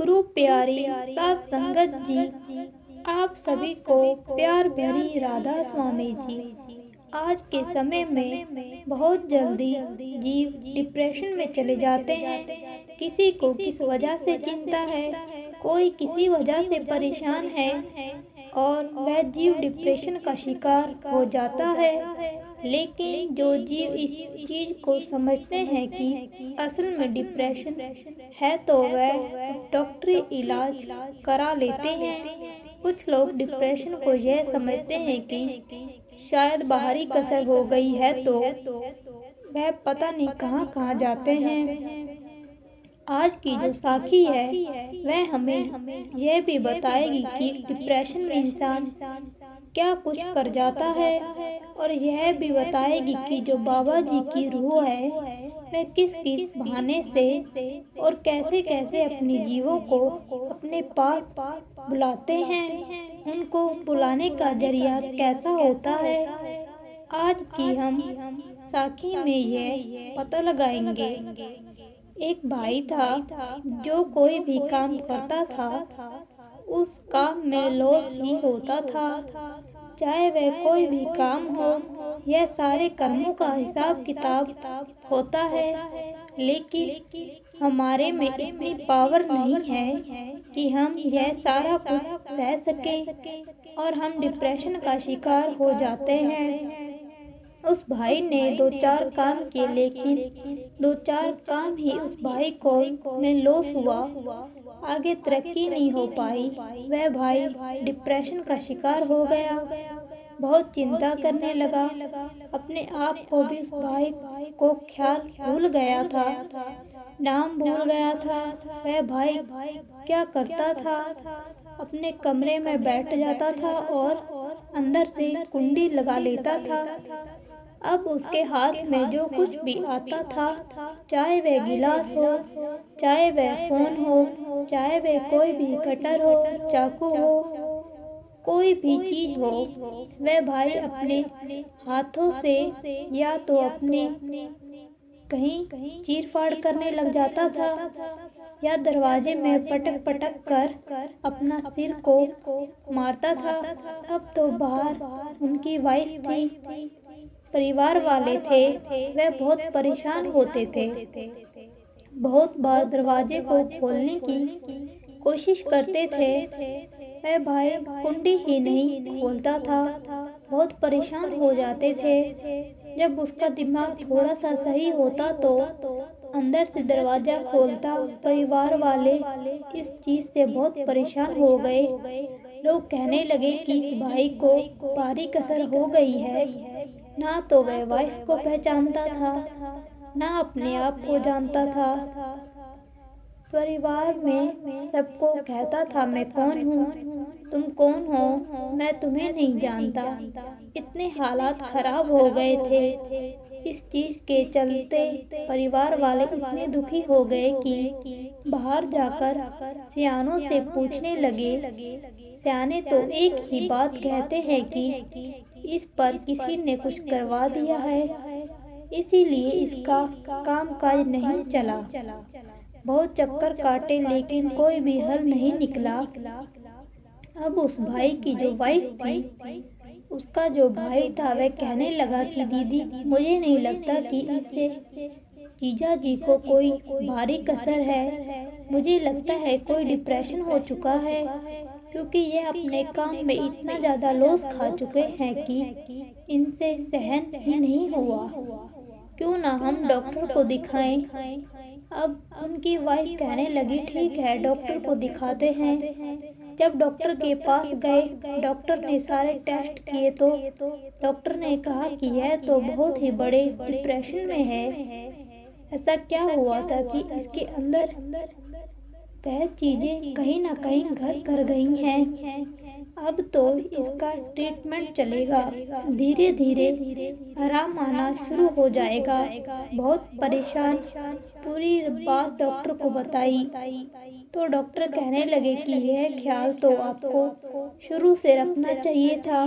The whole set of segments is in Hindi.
गुरु प्यारी सात संगत जी, आप सभी को प्यार भरी राधा स्वामी जी। आज के समय में बहुत जल्दी जीव डिप्रेशन में चले जाते हैं। किसी को किस वजह से चिंता है, कोई किसी वजह से परेशान है और वह जीव डिप्रेशन का शिकार हो जाता है। लेकिन जो जीव इस चीज को समझते हैं कि असल में डिप्रेशन है तो वह डॉक्टरी इलाज करा लेते हैं। कुछ लोग डिप्रेशन को यह समझते हैं कि शायद बाहरी कसर हो गई है तो वह पता नहीं कहाँ कहाँ जाते हैं। आज की जो साखी है वह हमें यह भी बताएगी कि डिप्रेशन में इंसान क्या कुछ कर जाता है और यह भी बताएगी कि जो बाबा जी की रूह है वह किस किस बहाने से और कैसे कैसे अपने जीवों को अपने पास बुलाते हैं, उनको बुलाने का जरिया कैसा होता है। आज की हम साखी में यह पता लगाएंगे। एक भाई था जो कोई भी काम करता था उस काम में लॉस ही होता था। चाहे वह कोई भी काम हो, यह सारे कर्मों का हिसाब किताब होता है। लेकिन हमारे में इतनी पावर नहीं है कि हम यह सारा कुछ सह सकें और हम डिप्रेशन का शिकार हो जाते हैं। उस भाई ने दो चार काम किए, लेकिन दो चार काम ही उस भाई को में लॉस हुआ, आगे तरक्की नहीं हो पाई। वह भाई डिप्रेशन का शिकार हो गया, बहुत चिंता करने लगा, अपने आप को भी उस भाई को ख्याल भूल गया था, नाम भूल गया था। वह भाई क्या करता था, अपने कमरे में बैठ जाता था और अंदर से कुंडी लगा लेता था। अब उसके हाथ में जो कुछ भी आता था, चाहे वह गिलास हो, चाहे वह फोन हो, चाहे वह कोई भी कटर हो, चाकू हो, कोई भी चीज हो, वह भाई अपने हाथों से या तो अपने कहीं चीर फाड़ करने लग जाता था या दरवाजे में पटक पटक कर अपना सिर को मारता था। अब तो बाहर उनकी वाइफ थी, परिवार वाले थे, वह बहुत परेशान होते थे। बहुत बार दरवाजे को खोलने की कोशिश करते थे, वह भाई कुंडी ही नहीं खोलता था, बहुत परेशान हो जाते थे। जब उसका दिमाग थोड़ा सा सही होता तो अंदर से दरवाजा खोलता। परिवार वाले इस चीज से बहुत परेशान हो गए। लोग कहने लगे कि इस भाई को भारी कसर हो गई है, ना तो वह वाइफ को पहचानता था, ना अपने आप को जानता था। परिवार में सबको कहता था, मैं कौन हूँ, तुम कौन हो, मैं तुम्हें नहीं जानता। इतने हालात खराब हो गए थे। इस चीज के चलते परिवार वाले इतने दुखी हो गए कि बाहर जाकर सियानों से पूछने लगे। सियाने तो एक ही बात कहते हैं कि इस पर किसी ने कुछ करवा दिया है, इसीलिए इसका कामकाज नहीं चला। बहुत चक्कर काटे लेकिन कोई भी हल नहीं निकला। अब उस भाई की जो वाइफ थी, उसका जो भाई था, वह कहने लगा कि दीदी, मुझे नहीं लगता कि इससे जीजा जी को कोई भारी कसर है। मुझे लगता है कोई डिप्रेशन हो चुका है, क्योंकि ये अपने काम में इतना ज़्यादा लॉस खा चुके हैं कि इनसे सहन ही नहीं हुआ। क्यों ना हम डॉक्टर को दिखाएं। अब उनकी वाइफ कहने लगी, ठीक है, डॉक्टर को दिखाते हैं। जब डॉक्टर के पास गए, डॉक्टर ने सारे टेस्ट किए तो डॉक्टर ने कहा कि यह तो बहुत ही बड़े डिप्रेशन में है। ऐसा क्या हुआ था कि इसके अंदर वह चीजें कहीं ना कहीं घर कर गई हैं। अब तो इसका ट्रीटमेंट चलेगा, धीरे धीरे आराम आना शुरू हो जाएगा। बहुत परेशान पूरी बात डॉक्टर को बताई तो डॉक्टर कहने लगे कि यह ख्याल तो आपको शुरू से रखना चाहिए था।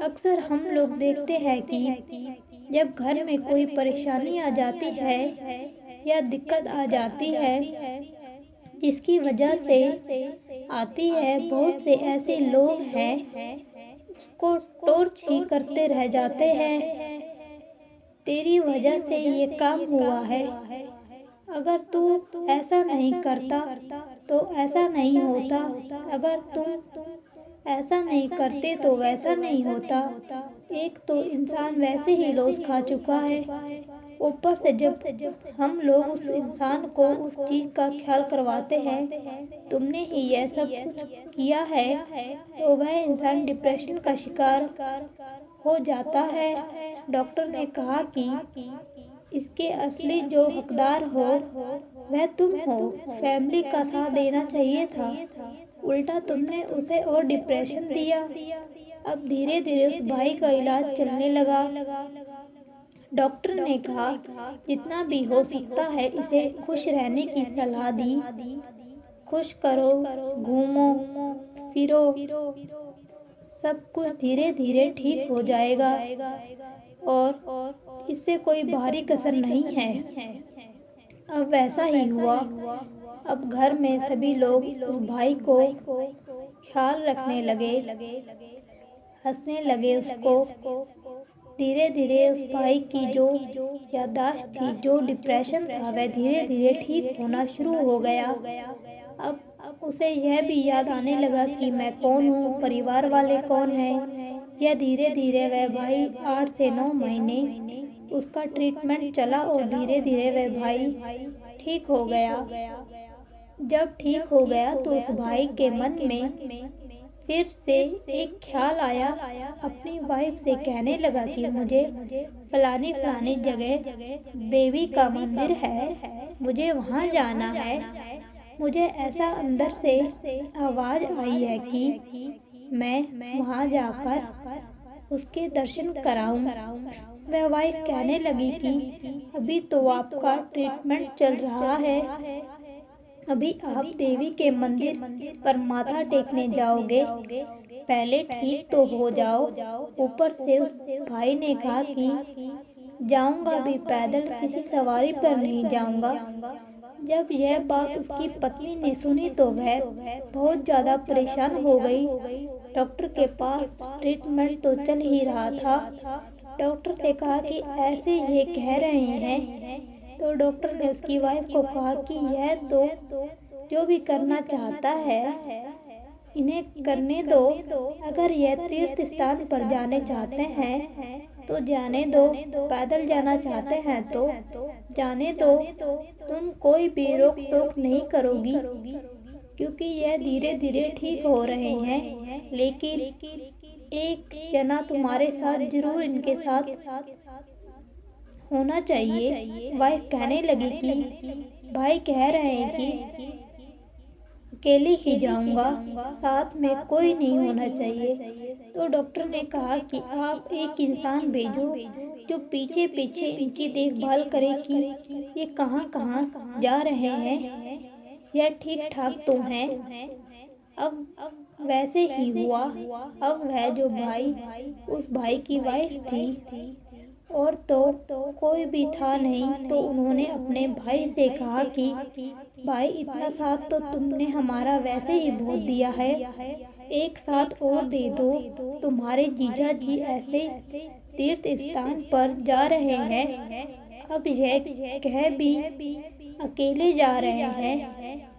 अक्सर हम लोग देखते हैं कि जब घर में कोई परेशानी आ जाती है या दिक्कत आ जाती है जिसकी वजह से आती है। बहुत से ऐसे लोग हैं को टॉर्च ही करते रह जाते हैं। तेरी वजह से ये काम हुआ है। अगर तू ऐसा नहीं करता तो ऐसा नहीं होता। अगर तुम ऐसा नहीं करते तो वैसा नहीं होता। एक तो इंसान वैसे ही लॉस खा चुका है, ऊपर से जब हम लोग उस इंसान को उस चीज़ का ख्याल करवाते हैं, तुमने ही यह सब कुछ किया है, तो वह इंसान डिप्रेशन का शिकार हो जाता है। डॉक्टर ने कहा कि इसके असली जो हकदार हो वह तुम हो। फैमिली का साथ देना चाहिए था, उल्टा तुमने उसे और डिप्रेशन दिया। अब धीरे धीरे उस भाई का इलाज चलने लगा। डॉक्टर ने कहा जितना भी हो सकता है इसे खुश रहने की सलाह दी। खुश करो, घूमो फिरो, सब कुछ धीरे धीरे ठीक हो जाएगा और इससे कोई भारी कसर नहीं है। अब वैसा ही हुआ। अब घर में सभी लोग उस भाई को ख्याल रखने लगे, हंसने लगे उसको। धीरे धीरे उस भाई की जो याददाश्त थी, जो डिप्रेशन था, वह धीरे धीरे ठीक होना शुरू हो गया। अब उसे यह भी याद आने लगा कि मैं कौन हूँ, परिवार वाले कौन हैं। यह धीरे धीरे वह भाई 8 से 9 महीने उसका ट्रीटमेंट चला और धीरे धीरे वह भाई ठीक हो गया। जब ठीक हो गया तो उस भाई के मन में फिर से एक ख्याल आया। अपनी वाइफ से कहने लगा कि मुझे फलानी फलानी जगह देवी का मंदिर है, मुझे वहाँ जाना है। मुझे ऐसा अंदर से आवाज़ आई है कि मैं वहाँ जाकर उसके दर्शन कराऊं। वह वाइफ कहने लगी कि अभी तो आपका ट्रीटमेंट चल रहा है, अभी आप देवी के मंदिर पर माथा टेकने जाओगे, पहले ठीक तो हो जाओ। ऊपर से उस भाई ने कहा कि जाऊंगा भी पैदल, किसी सवारी पर नहीं जाऊंगा। जब यह बात उसकी पत्नी ने सुनी तो वह बहुत ज़्यादा परेशान हो गई। डॉक्टर के पास ट्रीटमेंट तो चल ही रहा था। डॉक्टर से कहा कि ऐसे ये कह रहे हैं, तो डॉक्टर ने उसकी वाइफ को कहा कि यह तो जो भी करना चाहता है इन्हें करने दो। अगर यह तीर्थ स्थान पर जाने चाहते हैं तो जाने दो, पैदल जाना चाहते हैं तो जाने दो। तुम कोई भी रोक टोक नहीं करोगी, क्योंकि यह धीरे धीरे ठीक हो रहे हैं। लेकिन एक जना तुम्हारे साथ जरूर इनके साथ होना चाहिए। वाइफ कहने लगी कि भाई कह रहे हैं कि अकेले ही जाऊंगा, साथ में कोई नहीं होना चाहिए। तो डॉक्टर ने कहा कि आप एक इंसान भेजो जो पीछे पीछे इनकी देखभाल करे कि ये कहाँ कहाँ जा रहे हैं, यह ठीक ठाक तो हैं। अब वैसे ही हुआ। अब वह जो भाई उस भाई की वाइफ थी और तो कोई भी था नहीं, तो उन्होंने अपने भाई से कहा कि भाई इतना साथ तो तुमने हमारा वैसे ही बहुत दिया है, एक साथ और दे दो। तुम्हारे जीजा जी ऐसे तीर्थ स्थान पर जा रहे हैं, अब यह कह भी अकेले जा रहे हैं,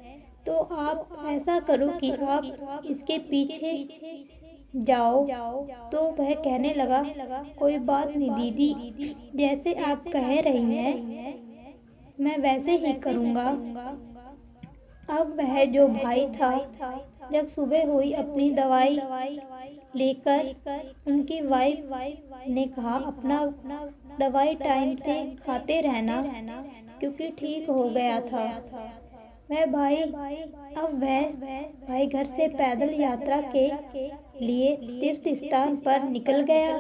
तो आप ऐसा करो कि आप इसके पीछे जाओ। तो वह कहने लगा कोई बात नहीं दीदी, जैसे आप कह रही हैं मैं वैसे ही करूँगा। अब वह जो भाई था, जब सुबह हुई अपनी दवाई लेकर, उनकी वाइफ ने कहा अपना दवाई टाइम से खाते रहना, क्योंकि ठीक हो गया था वह भाई। अब वह भाई घर से पैदल यात्रा के लिए तीर्थ स्थान पर निकल गया।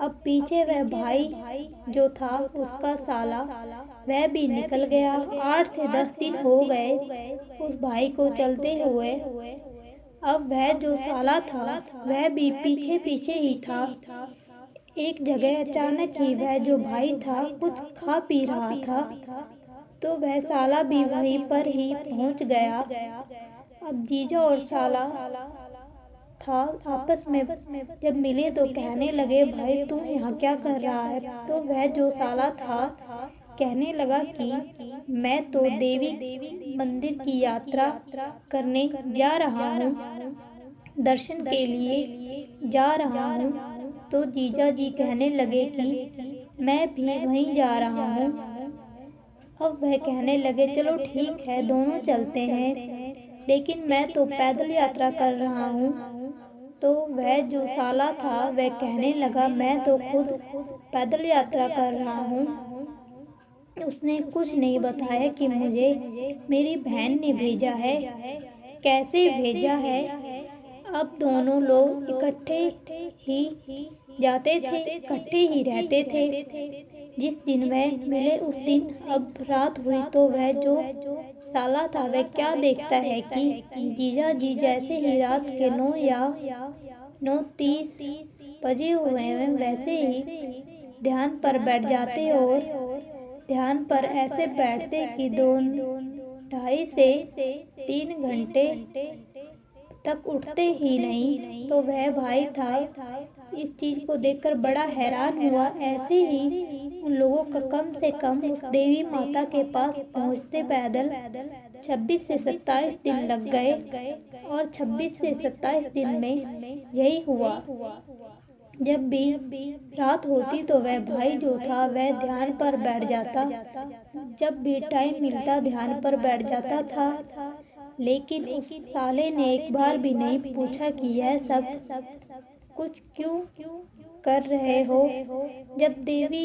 अब पीछे वह भाई जो था उसका साला, वह भी निकल गया। 8 से 10 दिन हो गए उस भाई को चलते हुए। अब वह जो साला था वह भी पीछे पीछे ही था। एक जगह अचानक ही वह जो भाई था कुछ खा पी रहा था। तो वह साला भी वहीं पर ही पहुंच गया। अब जीजा और साला था आपस में जब मिले तो कहने लगे, भाई तू यहाँ क्या कर रहा है? तो वह जो साला था कहने लगा कि मैं तो देवी मंदिर की यात्रा करने जा रहा हूँ, दर्शन के लिए जा रहा हूँ। तो जीजा जी कहने लगे कि मैं भी वहीं जा रहा हूँ। अब वह कहने लगे, चलो ठीक है, दोनों चलते हैं, लेकिन मैं तो पैदल यात्रा कर रहा हूँ। तो वह जो साला था वह कहने लगा, मैं तो खुद पैदल यात्रा कर रहा हूँ। उसने कुछ नहीं बताया कि मुझे मेरी बहन ने भेजा है, कैसे भेजा है। अब दोनों लोग इकट्ठे ही जाते थे, इकट्ठे ही रहते थे। जिस दिन वह मिले उस दिन अब रात हुई तो वह जो साला था वह क्या देखता है कि जीजा जी जैसे ही रात के 9:30 बजे हुए हैं वैसे ही ध्यान पर बैठ जाते और ध्यान पर ऐसे बैठते कि 2-2.5 से 3 घंटे तक उठते ही नहीं। तो वह भाई था इस चीज को देखकर बड़ा हैरान हुआ। ऐसे ही उन लोगों का कम से कम उस देवी माता के पास पहुंचते पैदल 26 से 27 दिन लग गए और 26 से 27 दिन में यही हुआ। जब भी रात होती तो वह भाई जो था वह ध्यान पर बैठ जाता, जब भी टाइम मिलता ध्यान पर बैठ जाता था। लेकिन उस साले ने एक बार भी नहीं पूछा कि यह सब कुछ क्यों कर रहे हो। जब देवी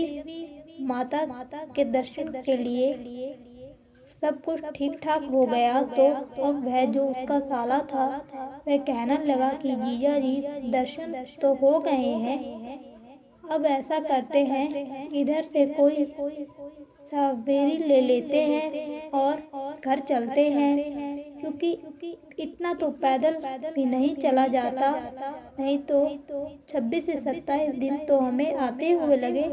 माता के दर्शन के लिए सब कुछ ठीक ठाक हो गया तो अब वह जो उसका साला था वह कहने लगा कि जीजा जी दर्शन तो हो गए हैं, अब ऐसा करते हैं इधर से कोई सवेरी ले लेते हैं और घर चलते हैं, क्योंकि इतना तो पैदल भी नहीं चला जाता, नहीं तो 26 से 27 दिन तो हमें आते हुए लगे,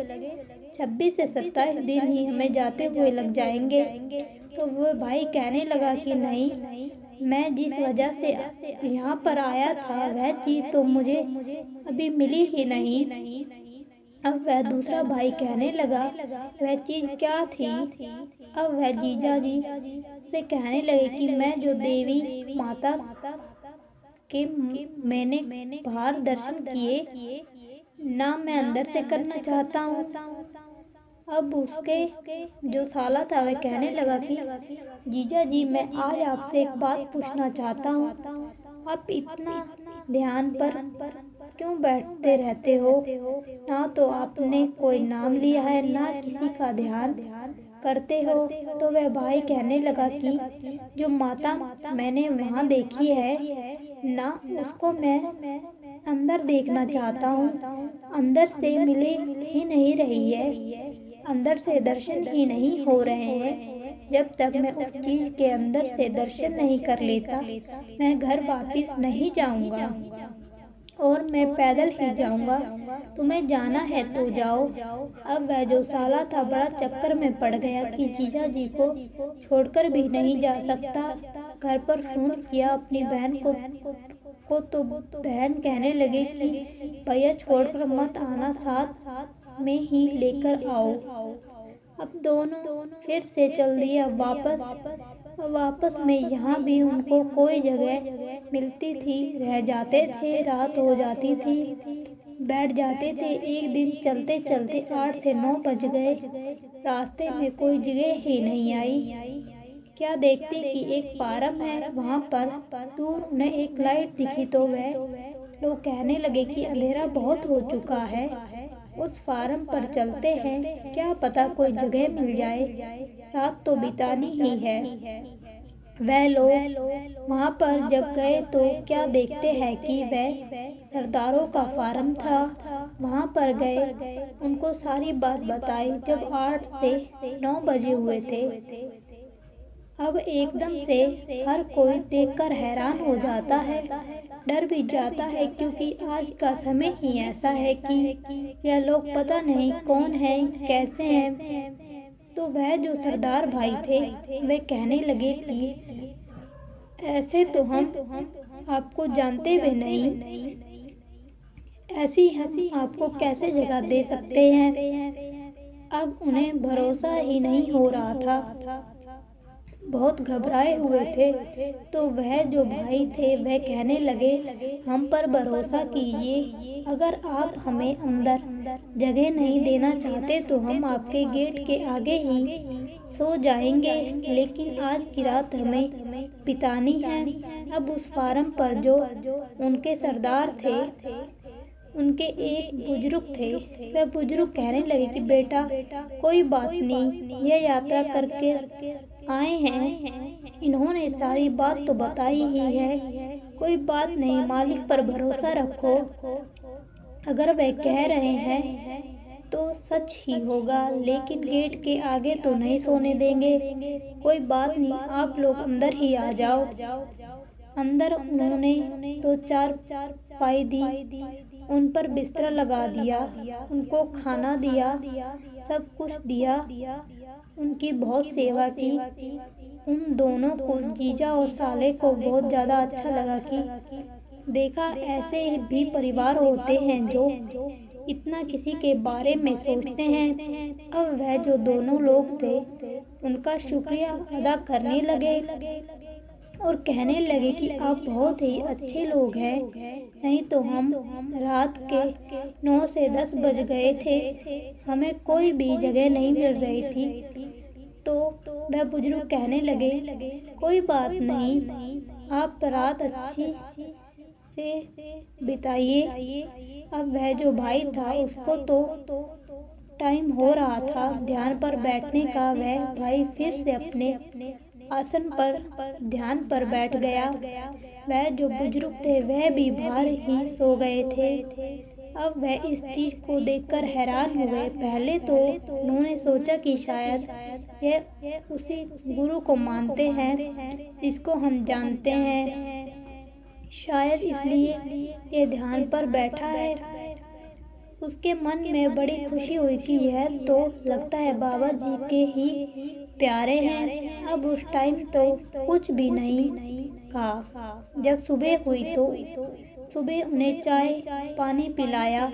26 से 27 दिन ही हमें जाते हुए लग जाएंगे। तो वो भाई कहने लगा कि नहीं, मैं जिस वजह से यहाँ पर आया था वह चीज़ तो मुझे अभी मिली ही नहीं। अब वह दूसरा भाई कहने लगा, वह चीज़ क्या थी? अब वह जीजा जी से कहने लगे कि मैं जो देवी माता के मैंने बाहर दर्शन किए ना, मैं अंदर से करना चाहता हूँ। अब उसके जो साला था वह कहने लगा कि जीजा जी मैं आज आपसे एक बात पूछना चाहता हूँ, आप इतना ध्यान पर क्यों बैठते रहते हो? ना तो आपने कोई नाम लिया है ना किसी का ध्यान करते हो। तो वह भाई कहने लगा कि जो माता मैंने वहाँ देखी है ना, उसको मैं अंदर देखना चाहता हूँ, अंदर से मिले ही नहीं रही है, अंदर से दर्शन ही नहीं हो रहे हैं। जब तक मैं उस चीज़ के अंदर से दर्शन नहीं कर लेता मैं घर वापस नहीं जाऊंगा और मैं पैदल ही जाऊंगा। तुम्हें जाना है तो जाओ। अब वह जो साला था बड़ा चक्कर में पड़ गया कि जीजा जी को छोड़कर भी नहीं जा सकता। घर पर फोन किया अपनी बहन को तो बहन कहने लगी कि भैया छोड़कर मत आना, साथ में ही लेकर आओ। अब दोनों फिर से चल दिया वापस में। यहाँ भी उनको कोई जगह मिलती थी, रह जाते थे, रात हो जाती थी, बैठ जाते थे। एक दिन चलते चलते 8 से 9 बज गए, रास्ते में कोई जगह ही नहीं आई। क्या देखते कि एक फार्म है, वहाँ पर दूर उन्हें एक लाइट दिखी तो वह लोग कहने लगे कि अंधेरा बहुत हो चुका है, उस फार्म पर चलते हैं, क्या पता कोई जगह मिल जाए, रात तो बितानी ही है। वह लोग वहाँ पर जब गए तो क्या देखते हैं कि वह सरदारों का फार्म था। वहाँ पर गए, उनको सारी बात बताई जब 8 से 9 बजे हुए थे। अब एकदम से हर कोई देखकर हैरान हो जाता है, डर भी जाता है, क्योंकि आज का समय ही ऐसा है कि यह लोग पता नहीं कौन है, कैसे हैं, तो वह जो सरदार भाई थे वे कहने लगे कि ऐसे तो हम आपको जानते भी नहीं, ऐसी हम आपको कैसे जगह दे सकते हैं। अब उन्हें भरोसा ही नहीं हो रहा था, बहुत घबराए हुए थे। तो वह जो भाई थे वह कहने लगे, हम पर भरोसा कीजिए, अगर आप हमें अंदर जगह नहीं देना चाहते तो हम आपके गेट के आगे ही सो जाएंगे, लेकिन आज की रात हमें बितानी है। अब उस फार्म पर जो उनके सरदार थे उनके एक बुजुर्ग थे, वह बुजुर्ग कहने लगे कि बेटा कोई बात नहीं, यह यात्रा करके आए हैं, इन्होंने सारी बात तो बताई ही है, कोई बात नहीं, मालिक पर भरोसा रखो, अगर वह कह रहे हैं तो सच ही होगा, लेकिन गेट के आगे तो नहीं सोने देंगे, कोई बात नहीं, आप लोग अंदर ही आ जाओ। अंदर उन्होंने दो चार पाई दी, उन पर बिस्तर लगा दिया, उनको खाना दिया, सब कुछ दिया, उनकी बहुत सेवा की। उन दोनों को, जीजा और साले को, बहुत ज़्यादा अच्छा लगा कि देखा ऐसे भी परिवार होते हैं जो इतना किसी के बारे में सोचते हैं। अब वह जो दोनों लोग थे उनका शुक्रिया अदा करने लगे और कहने लगे कि आप बहुत ही अच्छे लोग हैं, नहीं तो हम रात के 9 से 10 बज गए थे, हमें कोई भी जगह नहीं मिल रही थी। तो वह बुजुर्ग कहने लगे, कोई बात नहीं, आप रात अच्छी से बिताइए। अब वह जो भाई था उसको तो टाइम हो रहा था ध्यान पर बैठने का, वह भाई फिर से अपने आसन पर ध्यान पर बैठ गया। वह जो बुजुर्ग थे वह भी बाहर ही सो गए थे। अब वह इस चीज को देखकर हैरान हुए। पहले तो उन्होंने सोचा कि शायद यह उसी गुरु को मानते हैं, इसको हम जानते हैं, शायद इसलिए ये ध्यान पर बैठा है। उसके मन में बड़ी खुशी हुई कि यह तो लगता है बाबा जी के ही प्यारे हैं। अब उस टाइम तो कुछ भी नहीं कहा। जब सुबह हुई तो सुबह उन्हें चाय पानी पिलाया।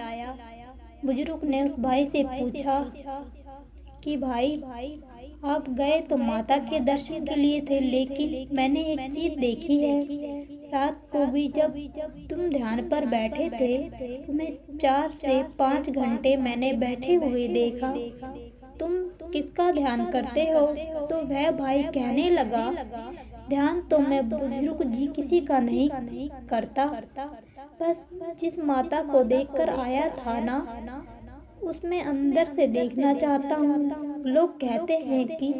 बुजुर्ग ने उस भाई से पूछा कि भाई आप गए तो माता के दर्शन के लिए थे, लेकिन मैंने एक चीज देखी है, रात को भी जब तुम ध्यान पर बैठे थे तुम्हें 4 से 5 घंटे मैंने बैठे हुए देखा, तुम किसका ध्यान करते हो? तो वह भाई कहने लगा, ध्यान तो मैं बुजुर्ग जी किसी का नहीं करता, बस जिस माता को देखकर आया था ना उसमें अंदर से देखना चाहता हूँ। लोग कहते हैं कि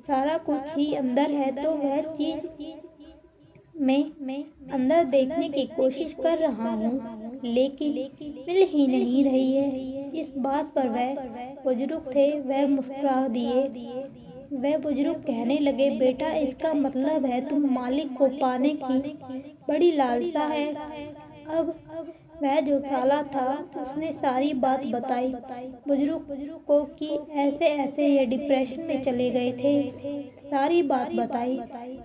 सारा कुछ ही अंदर है, तो वह चीज मैं अंदर देखने की कोशिश कर रहा हूँ, लेकिन मिल ही नहीं रही है। इस बात पर वह बुजुर्ग थे वह मुस्कुरा दिए। वह बुजुर्ग कहने लगे, बेटा इसका मतलब है तुम मालिक को पाने की बड़ी लालसा है। अब वह जो साला था उसने सारी बात बताई बुजुर्ग को कि ऐसे ऐसे ये डिप्रेशन में चले गए थे, सारी बात बताई।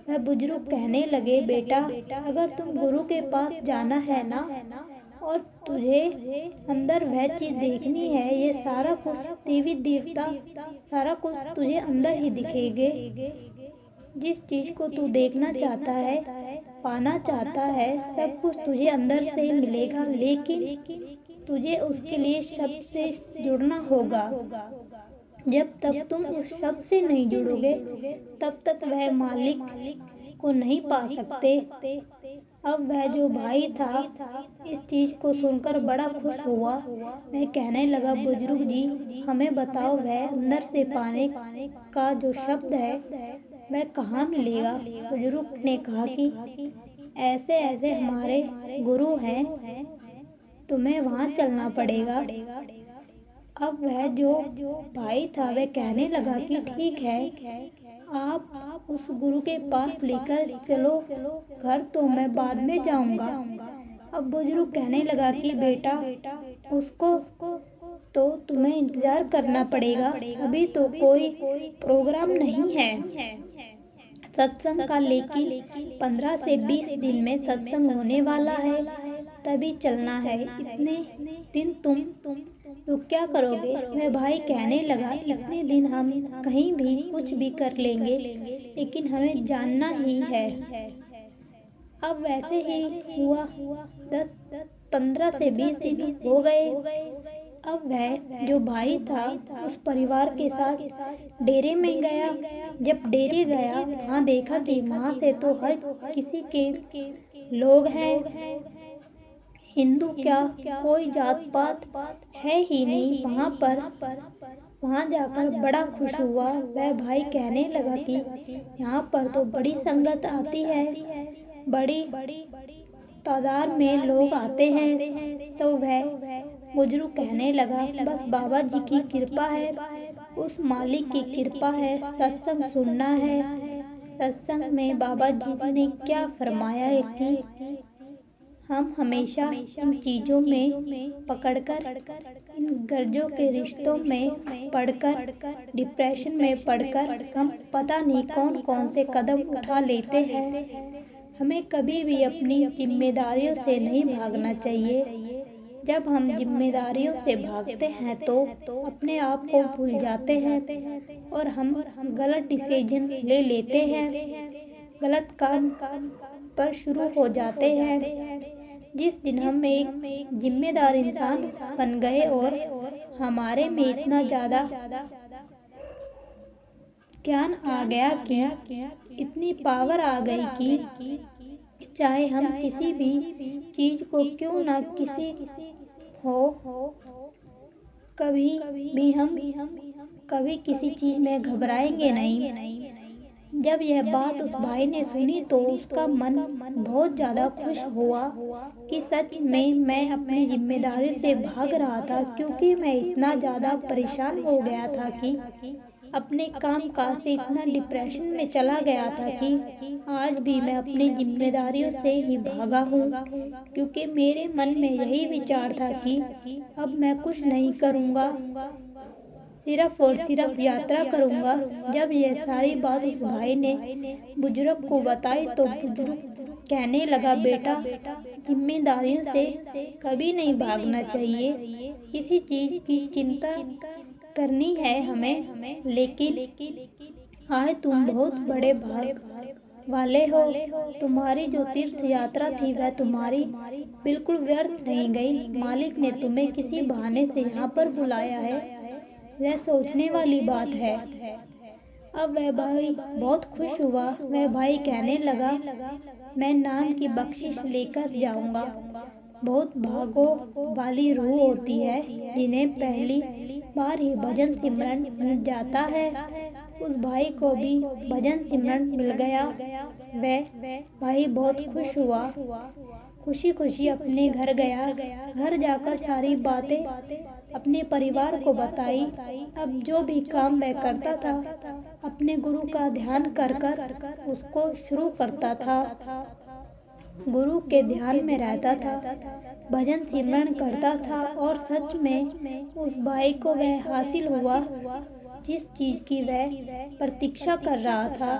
वह बुजुर्ग कहने लगे, बेटा अगर तुम गुरु के पास जाना है ना और तुझे अंदर वह चीज देखनी है, ये सारा कुछ देवी देवता सारा कुछ तुझे अंदर ही दिखेंगे। जिस चीज को तू देखना चाहता है, पाना चाहता है, सब कुछ तुझे अंदर से मिलेगा, लेकिन तुझे उसके लिए शब्द से जुड़ना होगा। जब तक तुम उस शब्द से नहीं जुड़ोगे तब तक वह मालिक को नहीं पा सकते। अब वह जो भाई था इस चीज को सुनकर बड़ा खुश हुआ। वह कहने लगा, बुजुर्ग जी हमें बताओ वह अंदर से पाने का जो शब्द है वह कहाँ मिलेगा? बुजुर्ग ने कहा कि ऐसे ऐसे हमारे गुरु हैं, तुम्हें वहाँ चलना पड़ेगा। अब वह जो भाई था वह कहने लगा कि ठीक है, आप उस गुरु के पास लेकर चलो, घर तो मैं बाद में जाऊंगा। अब बुजुर्ग कहने लगा कि बेटा उसको तो तुम्हें इंतज़ार करना पड़ेगा, अभी तो कोई प्रोग्राम नहीं है सत्संग का, लेकिन 15 से 20 दिन में सत्संग होने वाला है, तभी चलना है। इतने दिन तुम तो क्या करोगे? वह भाई कहने लगा, इतने दिन हम कहीं भी कुछ भी कर लेंगे, लेकिन हमें जानना ही है। अब वैसे ही हुआ, 15 से 20 दिन हो गए। अब वह जो भाई था उस परिवार के साथ डेरे में गया। जब डेरे गया, वहाँ देखा कि वहाँ से तो हर किसी के लोग हैं, हिंदू क्या कोई जात पात है ही नहीं वहाँ पर। वहाँ जाकर बड़ा खुश हुआ। वह भाई कहने लगा कि यहाँ पर तो बड़ी संगत आती है, बड़ी तादाद में लोग आते हैं। तो वह बुजुर्ग कहने लगा, बस बाबा जी की कृपा है, उस मालिक की कृपा है, सत्संग सुनना है। सत्संग में बाबा जी ने क्या फरमाया है कि हम हमेशा इन चीज़ों में पकड़कर, इन गर्जों के रिश्तों में पड़कर, डिप्रेशन में पड़कर हम पता नहीं कौन कौन से कदम उठा लेते हैं। हमें कभी भी अपनी जिम्मेदारियों से नहीं भागना चाहिए। जब हम जिम्मेदारियों से भागते हैं तो अपने आप को भूल जाते हैं और हम गलत डिसीजन ले लेते हैं, गलत काम पर शुरू हो जाते हैं। जिस दिन हम एक जिम्मेदार इंसान बन गए और हमारे में इतना ज़्यादा ज्ञान आ गया कि इतनी पावर आ गई कि चाहे हम किसी भी चीज़ को क्यों ना किसी हो, कभी भी हम कभी किसी चीज़ में घबराएंगे नहीं। जब यह बात उस भाई ने सुनी तो उसका मन बहुत ज़्यादा खुश हुआ कि सच में मैं अपनी जिम्मेदारी से भाग रहा था, क्योंकि मैं इतना ज़्यादा परेशान हो गया था कि अपने काम काज से इतना डिप्रेशन में चला गया था कि आज भी मैं अपनी जिम्मेदारियों से ही भागा हूँ, क्योंकि मेरे मन में यही विचार था कि अब मैं कुछ नहीं करूँगा, सिर्फ और सिर्फ यात्रा करूँगा। जब यह सारी बात उस भाई ने बुजुर्ग को बताई तो बुजुर्ग कहने लगा, बेटा जिम्मेदारियों से कभी नहीं भागना चाहिए, किसी चीज़ की चिंता करनी है हमें, लेकिन आज तुम बहुत बड़े भाग वाले हो। तुम्हारी जो तीर्थ यात्रा थी वह तुम्हारी बिल्कुल व्यर्थ नहीं गई। मालिक ने तुम्हें किसी बहाने से यहाँ पर बुलाया है, यह सोचने वाली बात है। अब वह भाई बहुत खुश हुआ। वह भाई कहने लगा, मैं नाम की बख्शिश लेकर जाऊंगा। बहुत भागों वाली रूह होती है जिन्हें पहली बार ही भजन सिमरन मिल जाता है। उस भाई को भी भजन सिमरन मिल गया। वह भाई बहुत खुश हुआ, खुशी खुशी अपने घर गया। घर जाकर सारी बातें अपने परिवार को बताई। अब जो भी काम वह करता था अपने गुरु का ध्यान कर उसको शुरू करता था, गुरु के ध्यान में रहता था, भजन सिमरन करता था और सच में उस भाई को वह हासिल हुआ जिस चीज़ की वह प्रतीक्षा कर रहा था।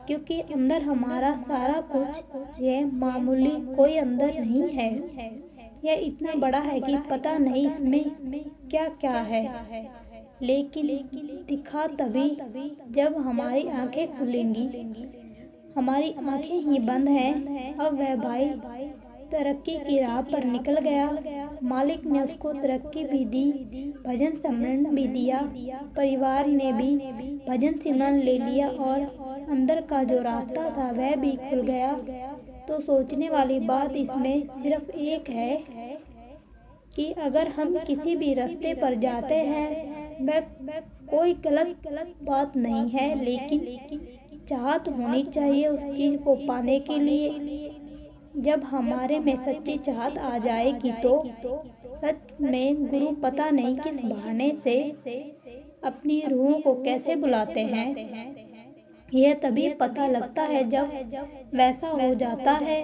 क्योंकि अंदर हमारा सारा कुछ यह मामूली कोई अंदर नहीं है, यह इतना बड़ा है कि पता नहीं इसमें क्या क्या है, लेकिन दिखा तभी जब हमारी आंखें खुलेंगी। हमारी आंखें ही बंद हैं। अब वह भाई तरक्की की राह पर निकल गया। मालिक ने उसको तरक्की भी दी, भजन सिमरन भी दिया, परिवार ने भी भजन सिमरन ले लिया और अंदर का जो रास्ता था वह भी खुल गया। तो सोचने वाली बात इसमें सिर्फ एक है कि अगर हम किसी भी रास्ते पर जाते हैं, वह कोई गलत बात नहीं है, लेकिन चाहत होनी चाहिए उस चीज़ को पाने के लिए। जब हमारे में सच्ची चाहत आ जाएगी तो सच में गुरु पता नहीं किस बहाने से अपनी रूह को कैसे बुलाते हैं। यह तभी पता लगता है जब वैसा हो जाता है।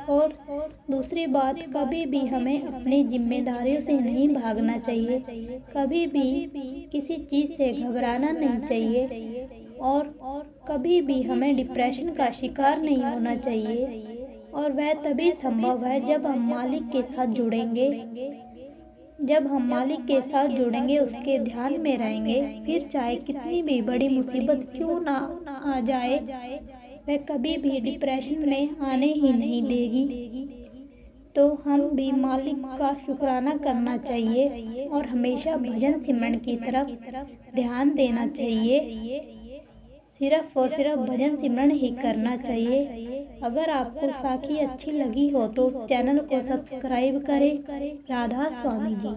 और दूसरी बात, कभी भी हमें अपनी जिम्मेदारियों से नहीं भागना चाहिए, कभी भी किसी चीज़ से घबराना नहीं चाहिए, और कभी भी हमें डिप्रेशन का शिकार नहीं होना चाहिए। और वह तभी संभव है जब हम मालिक के साथ जुड़ेंगे, उसके ध्यान में रहेंगे। फिर चाहे कितनी भी बड़ी मुसीबत क्यों ना आ जाए, वह कभी भी डिप्रेशन में आने ही नहीं देगी। तो हम भी मालिक का शुक्राना करना चाहिए और हमेशा भजन सिमरन की तरफ ध्यान देना चाहिए। सिर्फ और सिर्फ भजन सिमरन ही करना चाहिए। अगर आपको साखी अच्छी लगी हो तो चैनल को सब्सक्राइब करें। राधा स्वामी जी।